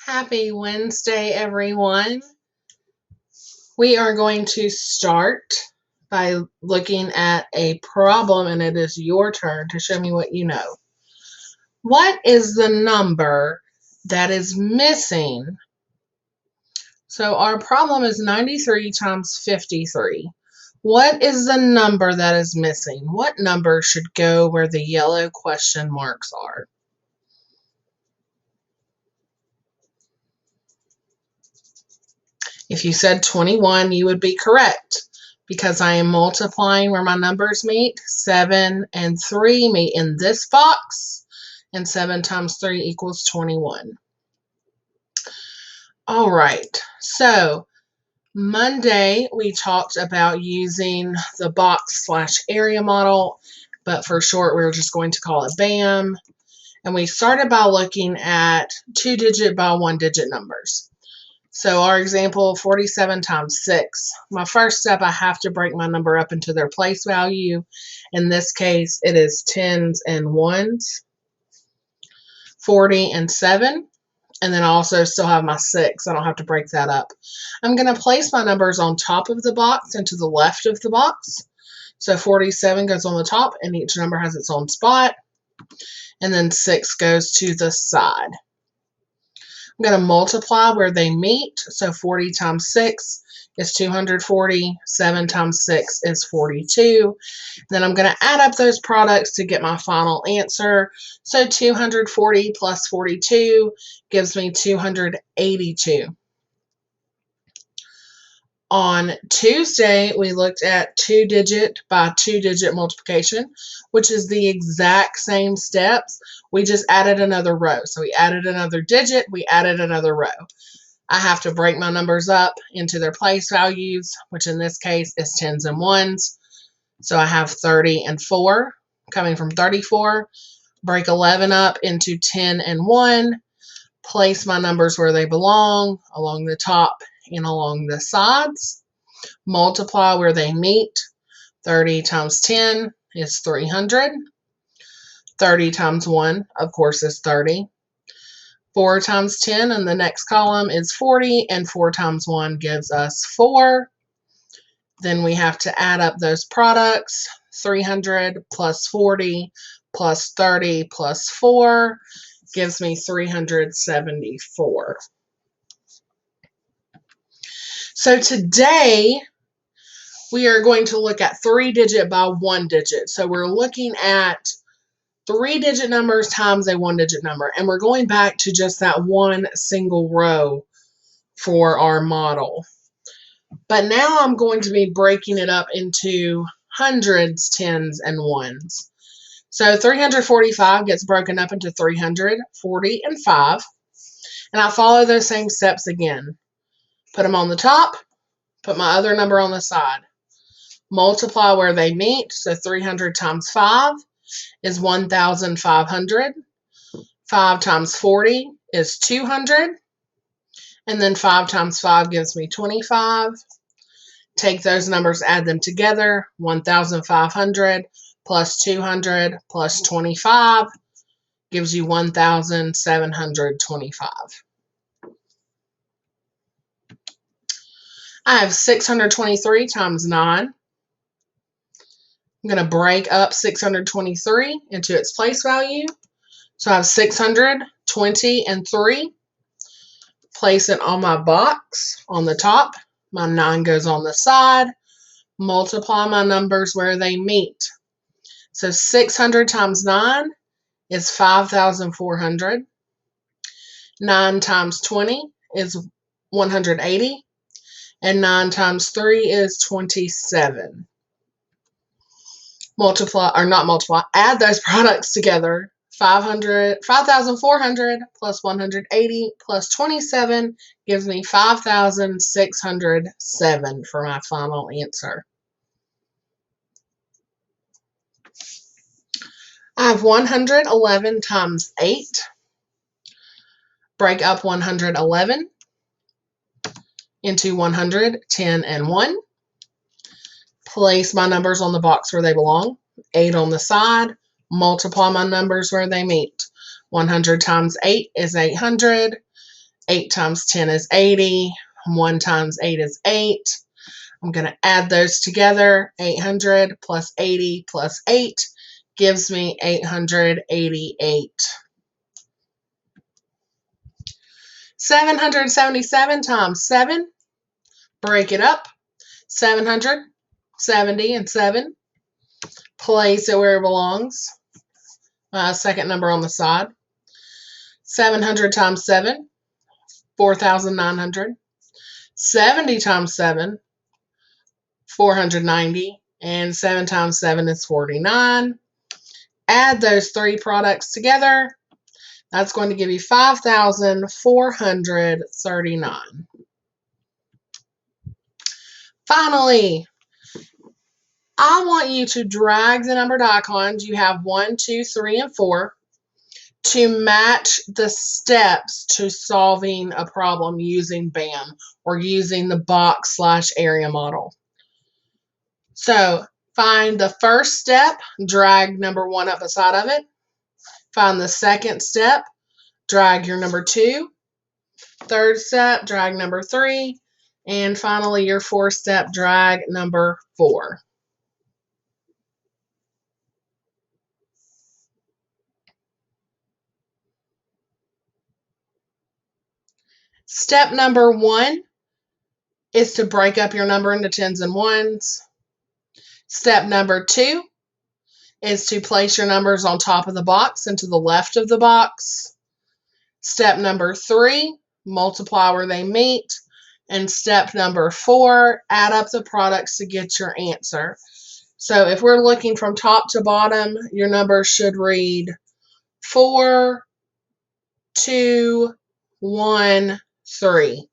Happy Wednesday, everyone. We are going to start by looking at a problem, and it is your turn to show me what you know. What is the number that is missing? So our problem is 93 times 53. What is the number that is missing? What number should go where the yellow question marks are? If you said 21, you would be correct because I am multiplying where my numbers meet. 7 and 3 meet in this box, and 7 times 3 equals 21. All right, so Monday we talked about using the box/area model, but for short we're just going to call it BAM. And we started by looking at 2-digit by 1-digit numbers. So our example, 47 times 6. My first step, I have to break my number up into their place value. In this case, it is tens and ones, 40 and 7. And then I also still have my 6. I don't have to break that up. I'm going to place my numbers on top of the box and to the left of the box. So 47 goes on the top, and each number has its own spot. And then 6 goes to the side. I'm going to multiply where they meet. So 40 times 6 is 240. 7 times 6 is 42. Then I'm going to add up those products to get my final answer. So 240 plus 42 gives me 282. On Tuesday, we looked at 2-digit by 2-digit multiplication, which is the exact same steps. We just added another row. So we added another digit, we added another row. I have to break my numbers up into their place values, which in this case is tens and ones. So I have 30 and 4 coming from 34. Break 11 up into 10 and 1. Place my numbers where they belong, along the top and along the sides. Multiply where they meet. 30 times 10 is 300. 30 times 1, of course, is 30. 4 times 10 in the next column is 40, and 4 times 1 gives us 4. Then we have to add up those products. 300 plus 40 plus 30 plus 4 gives me 374. So today we are going to look at 3-digit by 1-digit. So we're looking at 3-digit numbers times a 1-digit number. And we're going back to just that one single row for our model. But now I'm going to be breaking it up into hundreds, tens, and ones. So 345 gets broken up into 300, 40, and 5. And I follow those same steps again. Put them on the top, put my other number on the side. Multiply where they meet. So 300 times 5 is 1,500. 5 times 40 is 200. And then 5 times 5 gives me 25. Take those numbers, add them together. 1,500 plus 200 plus 25 gives you 1,725. I have 623 times 9. I'm going to break up 623 into its place value. So I have 600, 20, and 3. Place it on my box on the top. My 9 goes on the side. Multiply my numbers where they meet. So 600 times 9 is 5,400. 9 times 20 is 180. And 9 times 3 is 27. Add those products together. 5,400 plus 180 plus 27 gives me 5,607 for my final answer. I have 111 times 8. Break up 111 into 100, 10, and 1. Place my numbers on the box where they belong. 8 on the side. Multiply my numbers where they meet. 100 times 8 is 800. 8 times 10 is 80. 1 times 8 is 8. I'm going to add those together. 800 plus 80 plus 8 gives me 888. 777 times 7. Break it up. 700, 70, and 7. Place it where it belongs. Second number on the side. 700 times 7, 4,900. 70 times 7, 490. And 7 times 7 is 49. Add those three products together. That's going to give you 5,439. Finally, I want you to drag the numbered icons. You have 1, 2, 3, and 4 to match the steps to solving a problem using BAM or using the box/area model. So find the first step, drag number 1 up beside of it. Find the second step, drag your number 2. Third step, drag number 3. And finally, your fourth step, drag number 4. Step number 1 is to break up your number into tens and ones. Step number 2 is to place your numbers on top of the box and to the left of the box. Step number 3, multiply where they meet. And step number 4, add up the products to get your answer. So if we're looking from top to bottom, your number should read 4, 2, 1, 3.